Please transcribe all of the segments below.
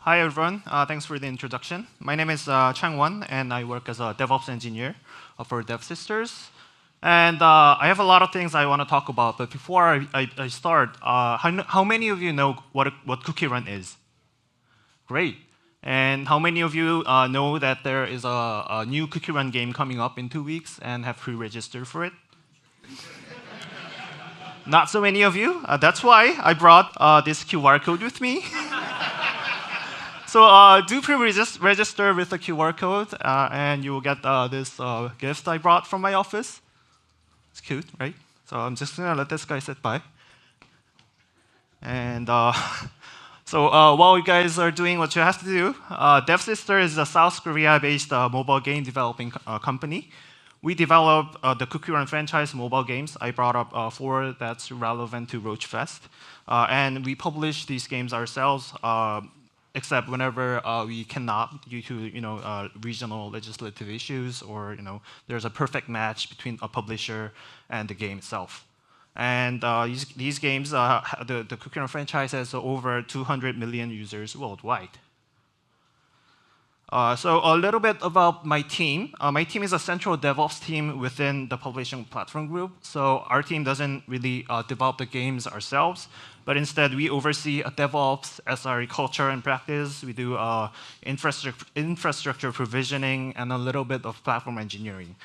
Hi, everyone. Thanks for the introduction. My name is ChangWon, and I work as a DevOps engineer for Devsisters. And I have a lot of things I want to talk about. But before I start, how many of you know what CookieRun is? Great. And how many of you know that there is a new CookieRun game coming up in 2 weeks and have pre-registered for it? Not so many of you. That's why I brought this QR code with me. So do pre-register with the QR code, and you will get this gift I brought from my office. It's cute, right? So I'm just going to let this guy sit by. And so while you guys are doing what you have to do, Devsisters is a South Korea-based mobile game developing company. We develop the CookieRun franchise mobile games. I brought up 4 that's relevant to RoachFest. And we publish these games ourselves, except whenever we cannot due to regional legislative issues, or there's a perfect match between a publisher and the game itself. And these games, the CookieRun franchise has over 200 million users worldwide. So a little bit about my team. My team is a central DevOps team within the publishing platform group. So our team doesn't really develop the games ourselves, but instead we oversee DevOps, SRE culture and practice. We do infrastructure provisioning and a little bit of platform engineering.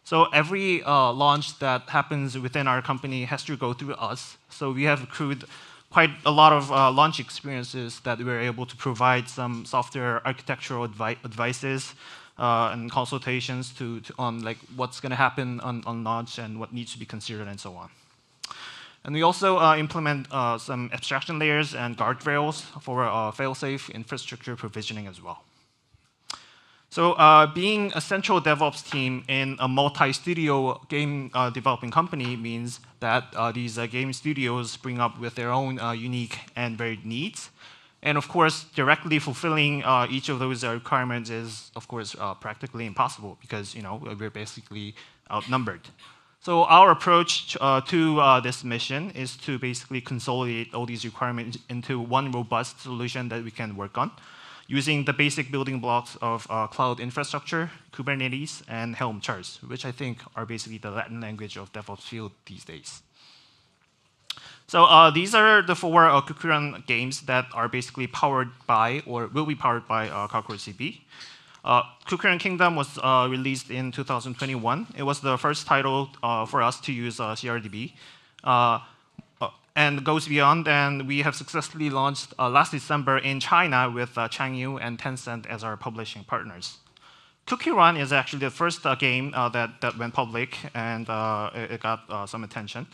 So every launch that happens within our company has to go through us. So we have accrued quite a lot of launch experiences that we're able to provide some software architectural advices and consultations on like what's going to happen on launch and what needs to be considered and so on. And we also implement some abstraction layers and guardrails for fail-safe infrastructure provisioning as well. So being a central DevOps team in a multi-studio game developing company means that these game studios bring up with their own unique and varied needs. And of course, directly fulfilling each of those requirements is, of course, practically impossible because we're basically outnumbered. So our approach to this mission is to basically consolidate all these requirements into one robust solution that we can work on, using the basic building blocks of cloud infrastructure, Kubernetes, and Helm charts, which I think are basically the Latin language of DevOps field these days. So these are the 4 CookieRun games that are basically powered by, or will be powered by, CockroachDB. CookieRun Kingdom was released in 2021. It was the first title for us to use CRDB. And goes beyond, and we have successfully launched last December in China with ChangWon and Tencent as our publishing partners. CookieRun is actually the first game that went public, and it got some attention.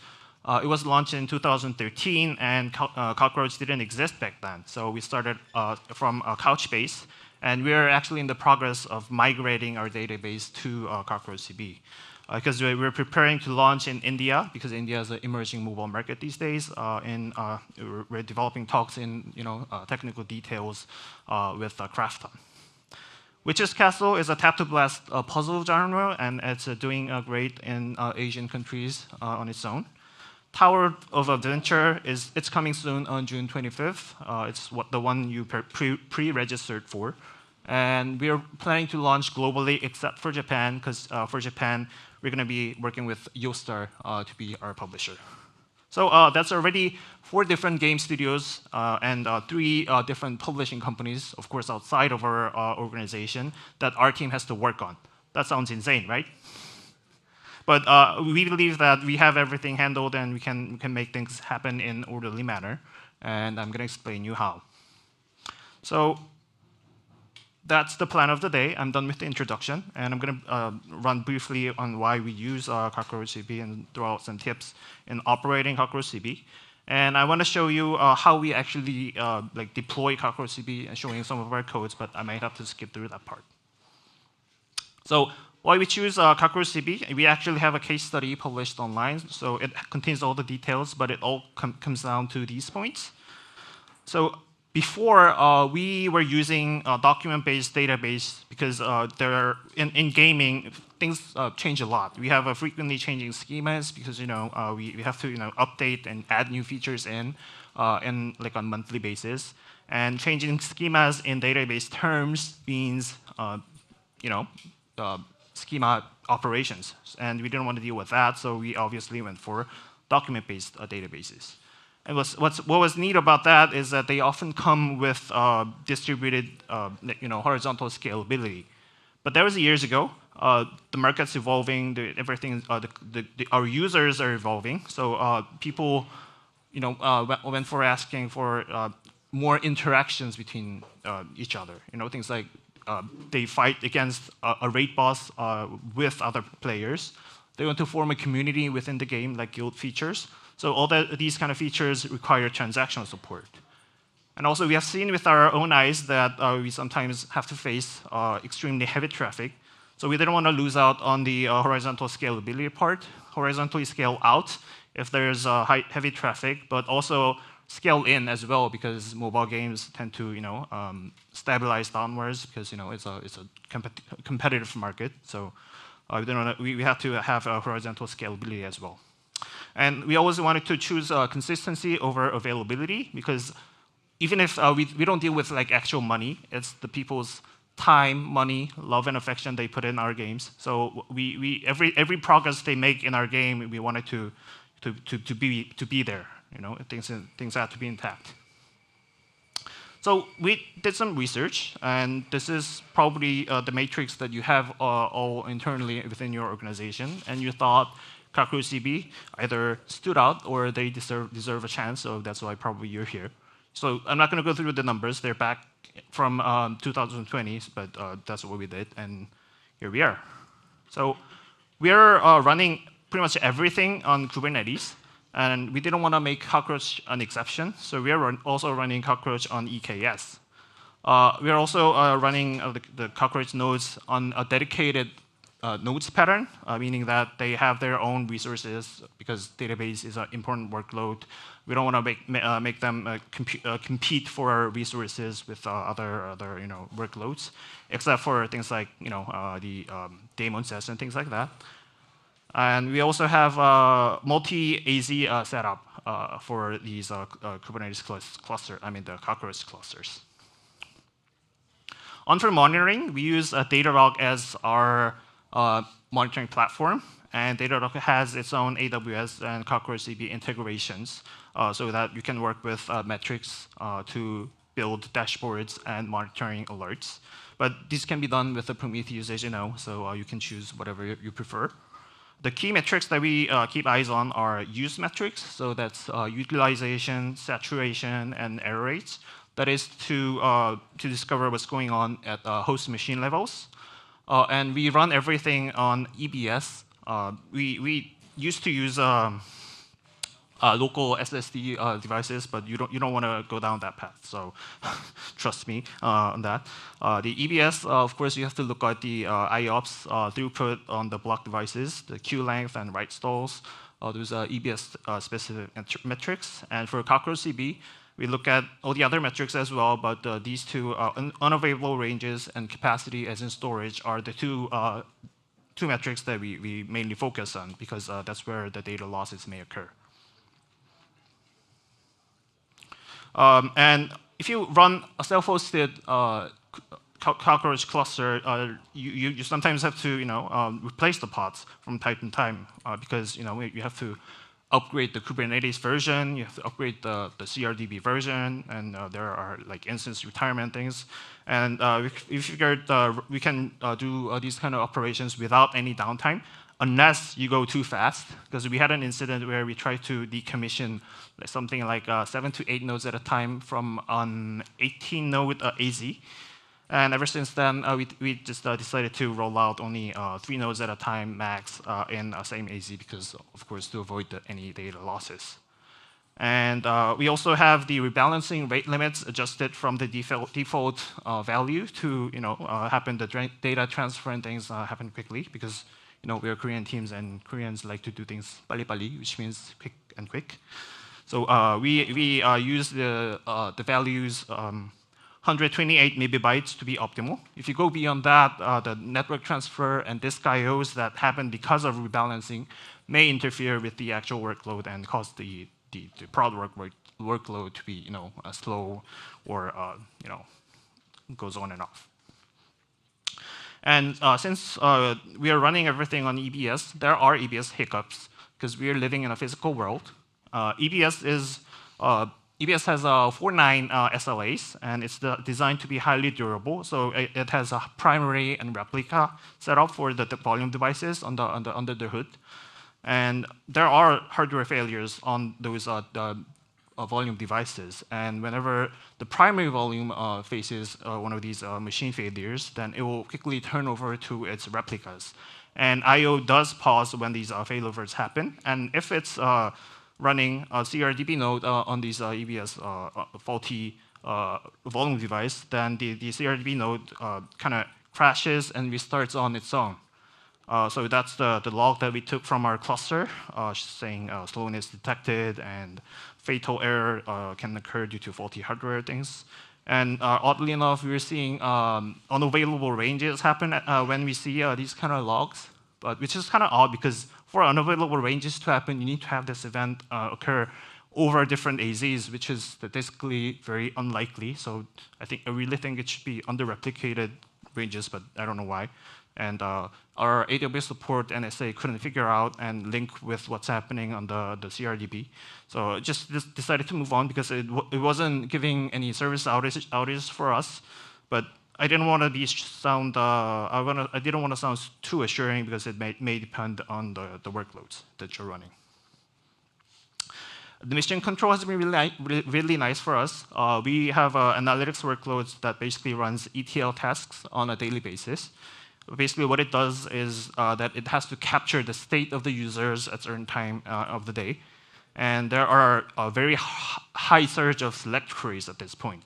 It was launched in 2013, and Cockroach didn't exist back then. So we started from Couchbase, and we are actually in the progress of migrating our database to CockroachDB. Because we're preparing to launch in India, because India is an emerging mobile market these days. We're developing talks in technical details with Krafton. Witch's Castle is a tap-to-blast puzzle genre, and it's doing great in Asian countries on its own. Tower of Adventure it's coming soon on June 25th. It's the one you pre-registered for. And we're planning to launch globally except for Japan, because for Japan, we're going to be working with Yostar to be our publisher. So that's already 4 different game studios and 3 different publishing companies, of course, outside of our organization, that our team has to work on. That sounds insane, right? But we believe that we have everything handled, and we can make things happen in an orderly manner. And I'm going to explain you how. So that's the plan of the day. I'm done with the introduction, and I'm going to run briefly on why we use CockroachDB and throw out some tips in operating CockroachDB. And I want to show you how we actually deploy CockroachDB and showing some of our codes, but I might have to skip through that part. So why we choose CockroachDB? We actually have a case study published online, so it contains all the details, but it all comes down to these points. So Before, we were using a document-based database because in gaming, things change a lot. We have frequently changing schemas because we have to update and add new features in like on monthly basis. And changing schemas in database terms means schema operations, and we didn't want to deal with that, so we obviously went for document-based databases. And what was neat about that is that they often come with distributed, horizontal scalability. But that was years ago. The market's evolving. Our users are evolving. So people, went for asking for more interactions between each other. Things like they fight against a raid boss with other players. They want to form a community within the game, like guild features. So all these kind of features require transactional support. And also, we have seen with our own eyes that we sometimes have to face extremely heavy traffic. So we didn't want to lose out on the horizontal scalability part. Horizontally scale out if there's heavy traffic, but also scale in as well, because mobile games tend to stabilize downwards because it's a competitive market. So we have to have horizontal scalability as well. And we always wanted to choose consistency over availability, because even if we don't deal with like actual money, it's the people's time, money, love, and affection they put in our games. So every progress they make in our game, we wanted to be there. Things have to be intact. So we did some research, and this is probably the matrix that you have all internally within your organization, and you thought CockroachDB either stood out or they deserve a chance, so that's why probably you're here. So I'm not going to go through the numbers. They're back from 2020, but that's what we did, and here we are. So we are running pretty much everything on Kubernetes, and we didn't want to make Cockroach an exception, so we are also running Cockroach on EKS. We are also running the Cockroach nodes on a dedicated nodes pattern, meaning that they have their own resources because database is an important workload. We don't want to make them compete for resources with other workloads, except for things like the daemon sets and things like that. And we also have multi-AZ setup for these Kubernetes cluster. The Cockroach clusters. On for monitoring, we use Datadog as our monitoring platform, and Datadog has its own AWS and CockroachDB integrations, so that you can work with metrics to build dashboards and monitoring alerts. But this can be done with the Prometheus, as you know, so you can choose whatever you prefer. The key metrics that we keep eyes on are use metrics, so that's utilization, saturation, and error rates. That is to discover what's going on at host machine levels. And we run everything on EBS. We used to use local SSD devices, but you don't want to go down that path. So trust me on that. The EBS, of course, you have to look at the IOPS throughput on the block devices, the queue length and write stalls. Those are EBS specific metrics. And for CockroachDB, we look at all the other metrics as well, but these two unavailable ranges and capacity as in storage are the two metrics that we mainly focus on, because that's where the data losses may occur. And if you run a self-hosted Cockroach cluster, you sometimes have to replace the pods from time to time, because you have to upgrade the Kubernetes version, you have to upgrade the CRDB version, and there are like instance retirement things. And we figured we can do these kind of operations without any downtime, unless you go too fast, because we had an incident where we tried to decommission something like 7 to 8 nodes at a time from an 18-node AZ. And ever since then, we just decided to roll out only 3 nodes at a time max in the same AZ, because, of course, to avoid any data losses. And we also have the rebalancing rate limits adjusted from the default value to happen the data transfer and things happen quickly, because we are Korean teams and Koreans like to do things pali-pali, which means quick and quick. So we use the values 128 megabytes to be optimal. If you go beyond that, the network transfer and disk IOs that happen because of rebalancing may interfere with the actual workload and cause the prod workload to be slow or goes on and off. And since we are running everything on EBS, there are EBS hiccups because we are living in a physical world. EBS has 49 SLAs, and it's designed to be highly durable. So it has a primary and replica setup for the volume devices under the hood. And there are hardware failures on those volume devices. And whenever the primary volume faces one of these machine failures, then it will quickly turn over to its replicas. And I/O does pause when these failovers happen. And if it's running a CRDB node on these EBS faulty volume device, then the CRDB node kind of crashes and restarts on its own. So that's the log that we took from our cluster, saying slowness detected and fatal error can occur due to faulty hardware things. And oddly enough, we're seeing unavailable ranges happen when we see these kind of logs, but which is kind of odd because for unavailable ranges to happen, you need to have this event occur over different AZs, which is statistically very unlikely. So I really think it should be under-replicated ranges, but I don't know why. And our AWS support NSA couldn't figure out and link with what's happening on the CRDB. So just decided to move on because it wasn't giving any service outages for us. But I didn't want to I didn't want to sound too assuring because it may depend on the workloads that you're running. The mission control has been really nice for us. We have analytics workloads that basically runs ETL tasks on a daily basis. Basically, what it does is that it has to capture the state of the users at a certain time of the day. And there are a very high surge of select queries at this point.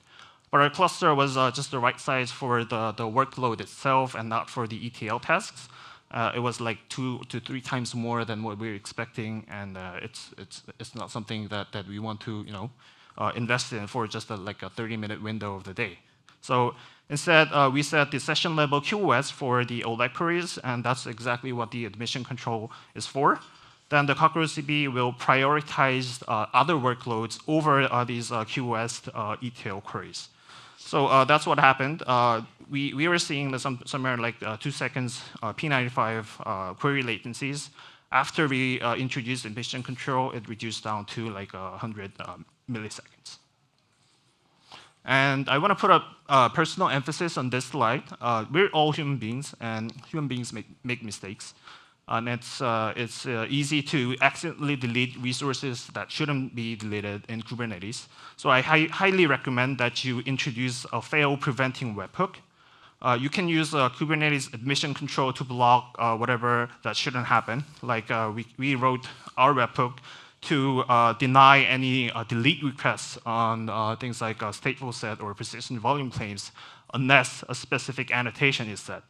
But our cluster was just the right size for the workload itself and not for the ETL tasks. It was like 2 to 3 times more than what we were expecting, and it's not something that we want to invest in for just like a 30-minute window of the day. So instead, we set the session level QoS for the OLED queries, and that's exactly what the admission control is for. Then the CockroachDB will prioritize other workloads over these QoS ETL queries. So that's what happened. We were seeing somewhere like 2 seconds P95 query latencies. After we introduced admission control, it reduced down to like 100 milliseconds. And I want to put a personal emphasis on this slide. We're all human beings, and human beings make mistakes. And it's easy to accidentally delete resources that shouldn't be deleted in Kubernetes. So I highly recommend that you introduce a fail-preventing webhook. You can use Kubernetes admission control to block whatever that shouldn't happen. Like we wrote our webhook to deny any delete requests on things like stateful set or persistent volume claims unless a specific annotation is set.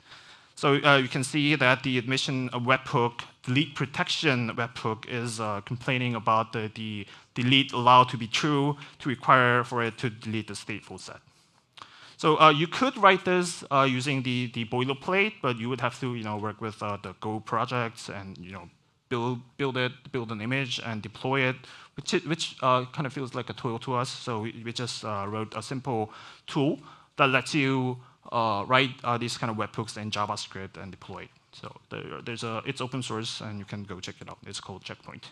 So you can see that the admission webhook, delete protection webhook is complaining about the delete allowed to be true to require for it to delete the stateful set. So you could write this using the boilerplate, but you would have to work with the Go projects and build an image and deploy it, which kind of feels like a tool to us. So we just wrote a simple tool that lets you write these kind of webhooks in JavaScript and deploy it. So it's open source, and you can go check it out. It's called Checkpoint.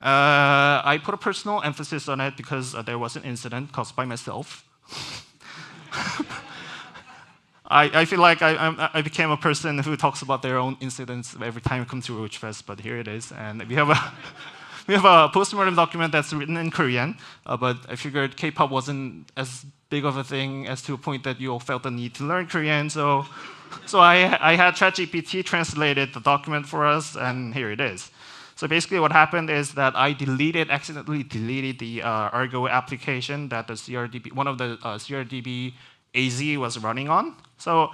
I put a personal emphasis on it because there was an incident caused by myself. I feel like I became a person who talks about their own incidents every time I come to RoachFest, but here it is. And we have a postmortem document that's written in Korean, but I figured K-pop wasn't as big of a thing as to a point that you all felt the need to learn Korean. So I had ChatGPT translated the document for us, and here it is. So basically what happened is that I accidentally deleted the Argo application that one of the CRDB AZ was running on. So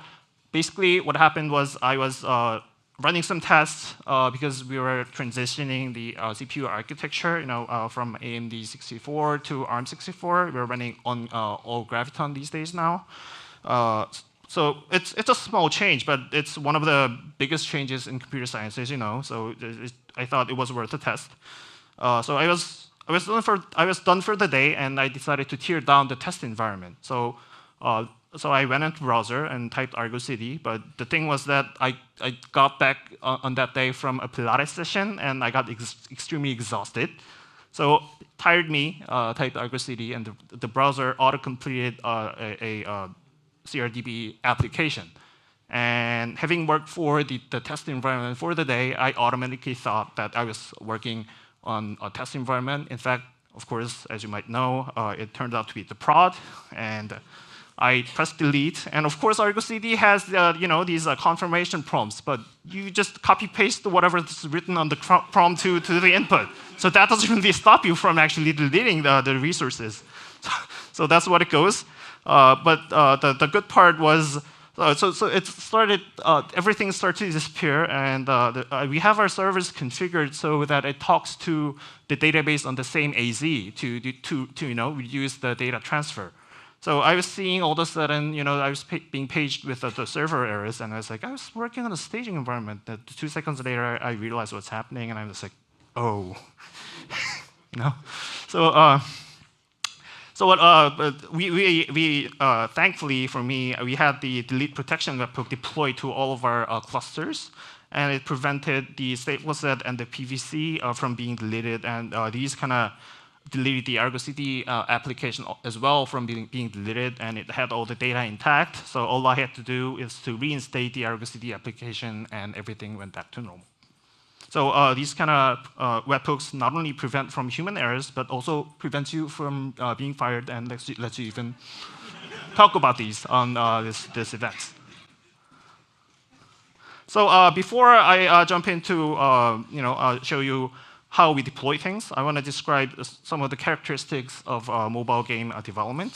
basically what happened was I was running some tests because we were transitioning the CPU architecture, from AMD 64 to ARM 64. We're running on all Graviton these days now. So it's a small change, but it's one of the biggest changes in computer science, as you know. So I thought it was worth a test. So I was done for the day, and I decided to tear down the test environment. So I went into browser and typed Argo CD. But the thing was that I got back on that day from a Pilates session, and I got extremely exhausted. So tired me, typed Argo CD, and the browser auto-completed a CRDB application. And having worked for the test environment for the day, I automatically thought that I was working on a test environment. In fact, of course, as you might know, it turned out to be the prod. And I pressed delete. And of course, Argo CD has these confirmation prompts, but you just copy-paste whatever is written on the prompt to the input. So that doesn't really stop you from actually deleting the resources. So that's what it goes. But the good part was, so it started, everything started to disappear, and we have our servers configured so that it talks to the database on the same AZ to reduce the data transfer. So I was seeing all of a sudden, I was being paged with the server errors, and I was like, I was working on a staging environment. 2 seconds later, I realized what's happening, and I was like, oh, So we thankfully for me, we had the delete protection webhook deployed to all of our clusters, and it prevented the stateful set and the PVC from being deleted, and these kind of deleted the Argo CD application as well from being deleted, and it had all the data intact. So all I had to do is to reinstate the Argo CD application, and everything went back to normal. So these kind of webhooks not only prevent from human errors, but also prevents you from being fired, and lets you even talk about these on this event. So before I jump into show you how we deploy things, I want to describe some of the characteristics of mobile game development.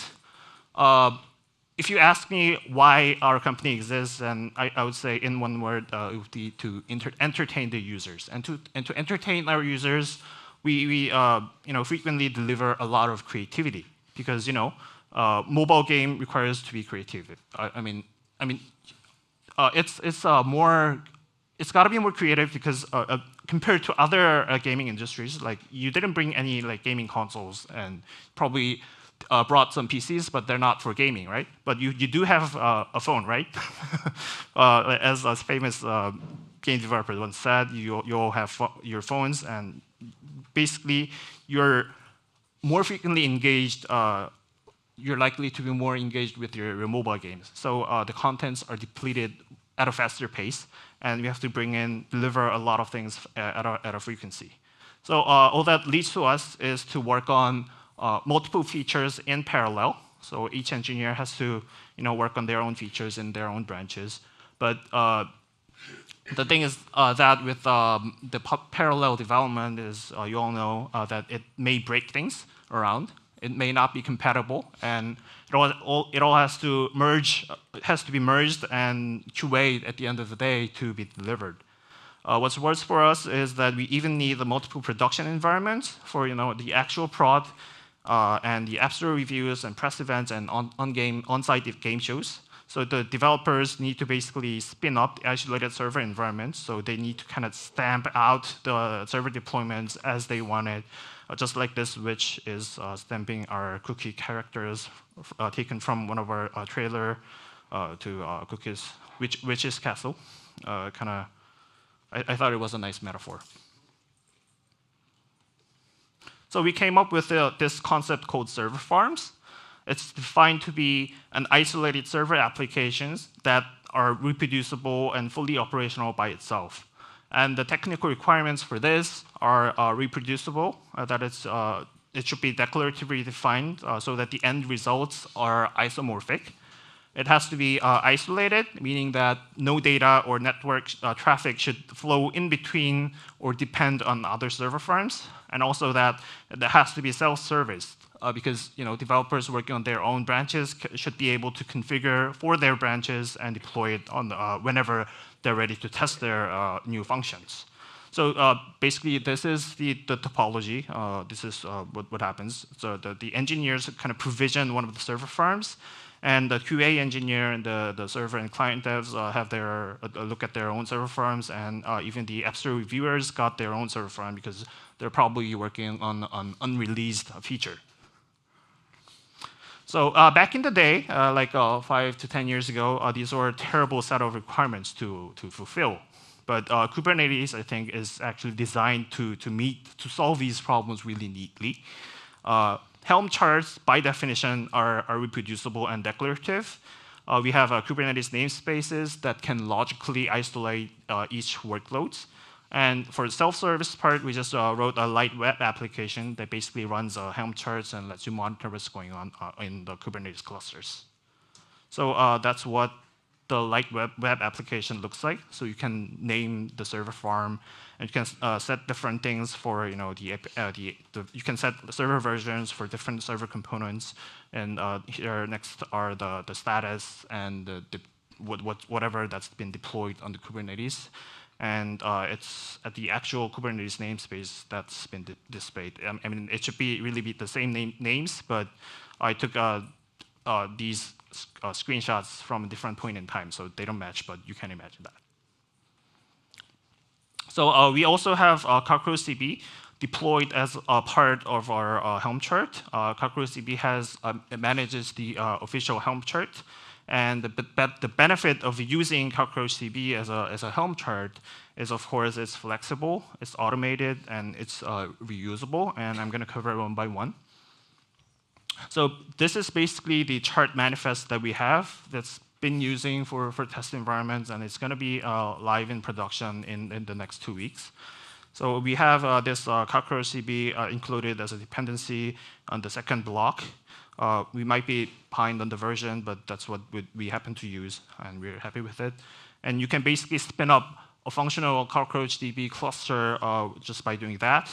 If you ask me why our company exists, then I would say in one word, it would be to entertain the users. And to entertain our users, we frequently deliver a lot of creativity, because mobile game requires to be creative. It's got to be more creative, because compared to other gaming industries, like you didn't bring any gaming consoles, and probably brought some PCs, but they're not for gaming, right? But you do have a phone, right? As a famous game developer once said, you all have your phones, and basically you're more frequently engaged. You're likely to be more engaged with your mobile games. So the contents are depleted at a faster pace, and we have to deliver a lot of things at a frequency. So all that leads to us is to work on multiple features in parallel. So each engineer has to work on their own features in their own branches. But the thing is that with the parallel development is, you all know that it may break things around. It may not be compatible, and it all has to merge. It has to be merged and QA'd at the end of the day to be delivered. What's worse for us is that we even need the multiple production environments for the actual prod, and the App Store reviews and press events and on-site game shows. So the developers need to basically spin up the isolated server environments. So they need to kind of stamp out the server deployments as they want it, just like this, which is stamping our cookie characters taken from one of our trailer to cookies, which is castle. I thought it was a nice metaphor. So we came up with this concept called Serverfarms. It's defined to be an isolated server applications that are reproducible and fully operational by itself. And the technical requirements for this are reproducible, that it should be declaratively defined so that the end results are isomorphic. It has to be isolated, meaning that no data or network traffic should flow in between or depend on other server farms, and also that it has to be self-serviced, because developers working on their own branches should be able to configure for their branches and deploy it on whenever they're ready to test their new functions. So basically, this is the topology. This is what happens. So the engineers kind of provision one of the server farms, and the QA engineer and the server and client devs have their look at their own server farms, and even the App Store reviewers got their own server farm because they're probably working on an unreleased feature. So back in the day, like 5 to 10 years ago, these were a terrible set of requirements to fulfill. But Kubernetes, I think, is actually designed to solve these problems really neatly. Helm charts, by definition, are reproducible and declarative. We have Kubernetes namespaces that can logically isolate each workload. And for the self-service part, we just wrote a light web application that basically runs Helm charts and lets you monitor what's going on in the Kubernetes clusters. So that's what the light web application looks like. So you can name the server farm, and you can set different things for you can set the server versions for different server components. And here next are the status and whatever that's been deployed on the Kubernetes. And it's at the actual Kubernetes namespace that's been displayed. I mean, it should really be the same names, but I took these screenshots from a different point in time, so they don't match, but you can imagine that. So we also have CockroachDB deployed as a part of our Helm chart. CockroachDB manages the official Helm chart. And the benefit of using CockroachDB as a Helm chart is, of course, it's flexible, it's automated, and it's reusable. And I'm going to cover it one by one. So this is basically the chart manifest that we have that's been using for test environments, and it's going to be live in production in the next 2 weeks. So we have this CockroachDB included as a dependency on the second block. We might be behind on the version, but that's what we happen to use, and we're happy with it. And you can basically spin up a functional CockroachDB cluster just by doing that.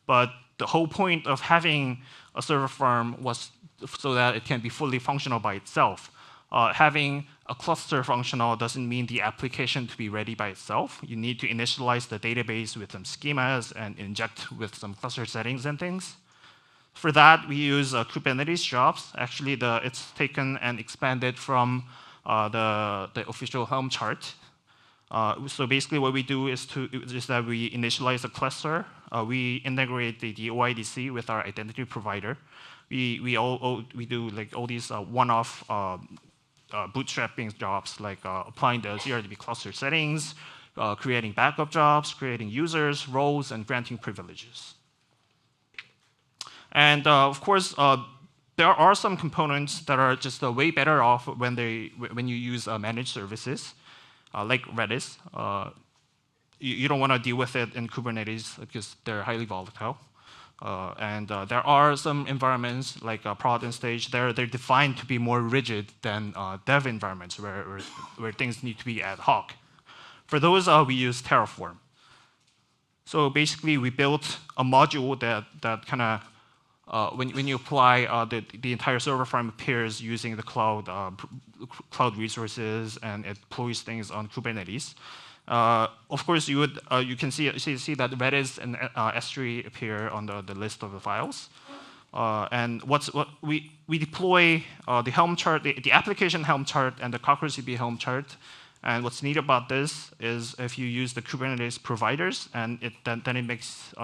But the whole point of having a server farm was so that it can be fully functional by itself. Having a cluster functional doesn't mean the application to be ready by itself. You need to initialize the database with some schemas and inject with some cluster settings and things. For that, we use Kubernetes jobs. Actually, it's taken and expanded from the official Helm chart. So basically, what we do is that we initialize a cluster. We integrate the OIDC with our identity provider. We do like all these one-off bootstrapping jobs, like applying the ZRDB cluster settings, creating backup jobs, creating users, roles, and granting privileges. And of course, there are some components that are just way better off when you use managed services, like Redis. You don't want to deal with it in Kubernetes because they're highly volatile. And there are some environments like prod and stage. They're defined to be more rigid than dev environments where things need to be ad hoc. For those, we use Terraform. So basically, we built a module that kind of when you apply, the entire server farm appears using the cloud resources, and it deploys things on Kubernetes. Of course, you can see that Redis and S3 appear on the list of the files. And we deploy the Helm chart, the application Helm chart, and the CockroachDB Helm chart. And what's neat about this is if you use the Kubernetes providers, and then it makes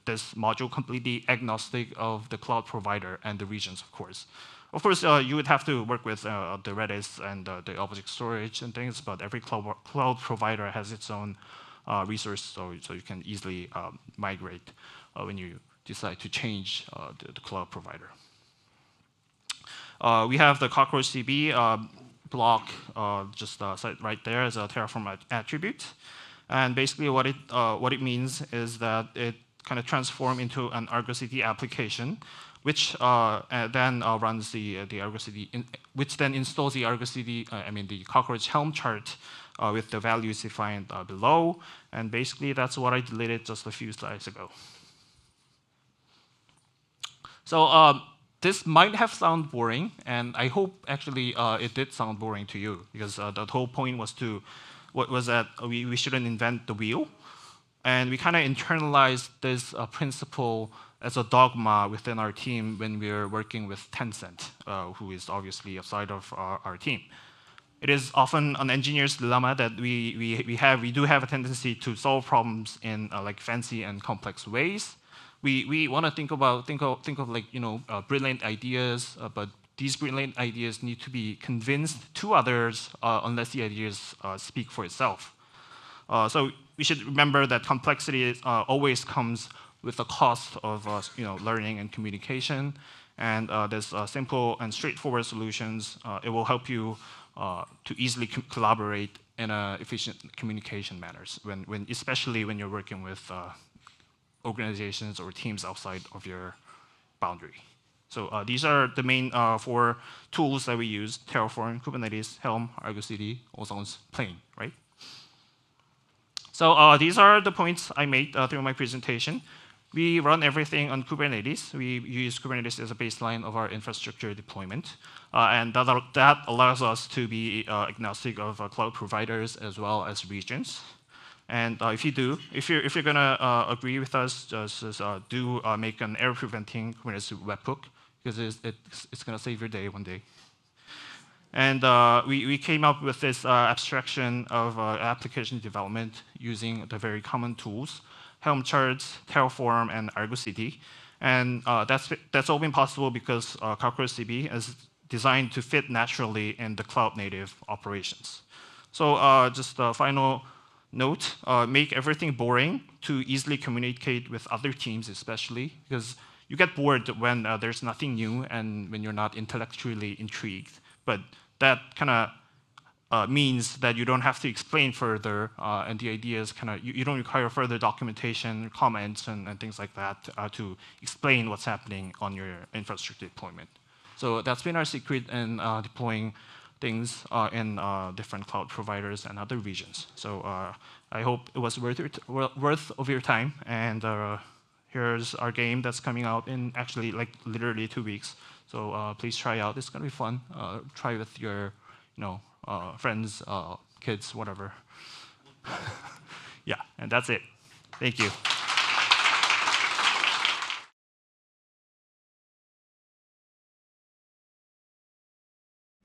this module completely agnostic of the cloud provider and the regions, of course. Of course, you would have to work with the Redis and the object storage and things, but every cloud provider has its own resource, so you can easily migrate when you decide to change the cloud provider. We have the CockroachDB block just right there as a Terraform attribute. And basically what it means is that it kind of transforms into an Argo CD application, which then runs the Argo CD, which then installs the Argo CD, the Cockroach Helm chart with the values defined below. And basically that's what I deleted just a few slides ago. So This might have sounded boring, and I hope actually it did sound boring to you, because the whole point was that we shouldn't invent the wheel, and we kind of internalized this principle as a dogma within our team when we're working with Tencent, who is obviously a side of our team. It is often an engineer's dilemma that we do have a tendency to solve problems in like fancy and complex ways. We want to think of like brilliant ideas, but these brilliant ideas need to be convinced to others unless the ideas speak for itself. So we should remember that complexity always comes with the cost of learning and communication. And there's simple and straightforward solutions. It will help you to easily collaborate in efficient communication manners, especially when you're working with organizations or teams outside of your boundary. So these are the main 4 tools that we use: Terraform, Kubernetes, Helm, Argo CD. All sounds plain, right? So these are the points I made through my presentation. We run everything on Kubernetes. We use Kubernetes as a baseline of our infrastructure deployment. And that allows us to be agnostic of cloud providers as well as regions. And if you're going to agree with us, just do make an error-preventing Kubernetes webhook, because it's going to save your day one day. And we came up with this abstraction of application development using the very common tools: Helm charts, Terraform, and Argo CD. And that's all been possible because CockroachDB is designed to fit naturally in the cloud-native operations. So just a final note: make everything boring to easily communicate with other teams, especially because you get bored when there's nothing new and when you're not intellectually intrigued. But that kind of means that you don't have to explain further, and the ideas you don't require further documentation, comments, and things like that to explain what's happening on your infrastructure deployment. So that's been our secret in deploying things in different cloud providers and other regions. So I hope it was worth of your time. And here's our game that's coming out in actually like literally 2 weeks. So please try out. It's gonna be fun. Try with your friends, kids, whatever. Yeah, and that's it. Thank you.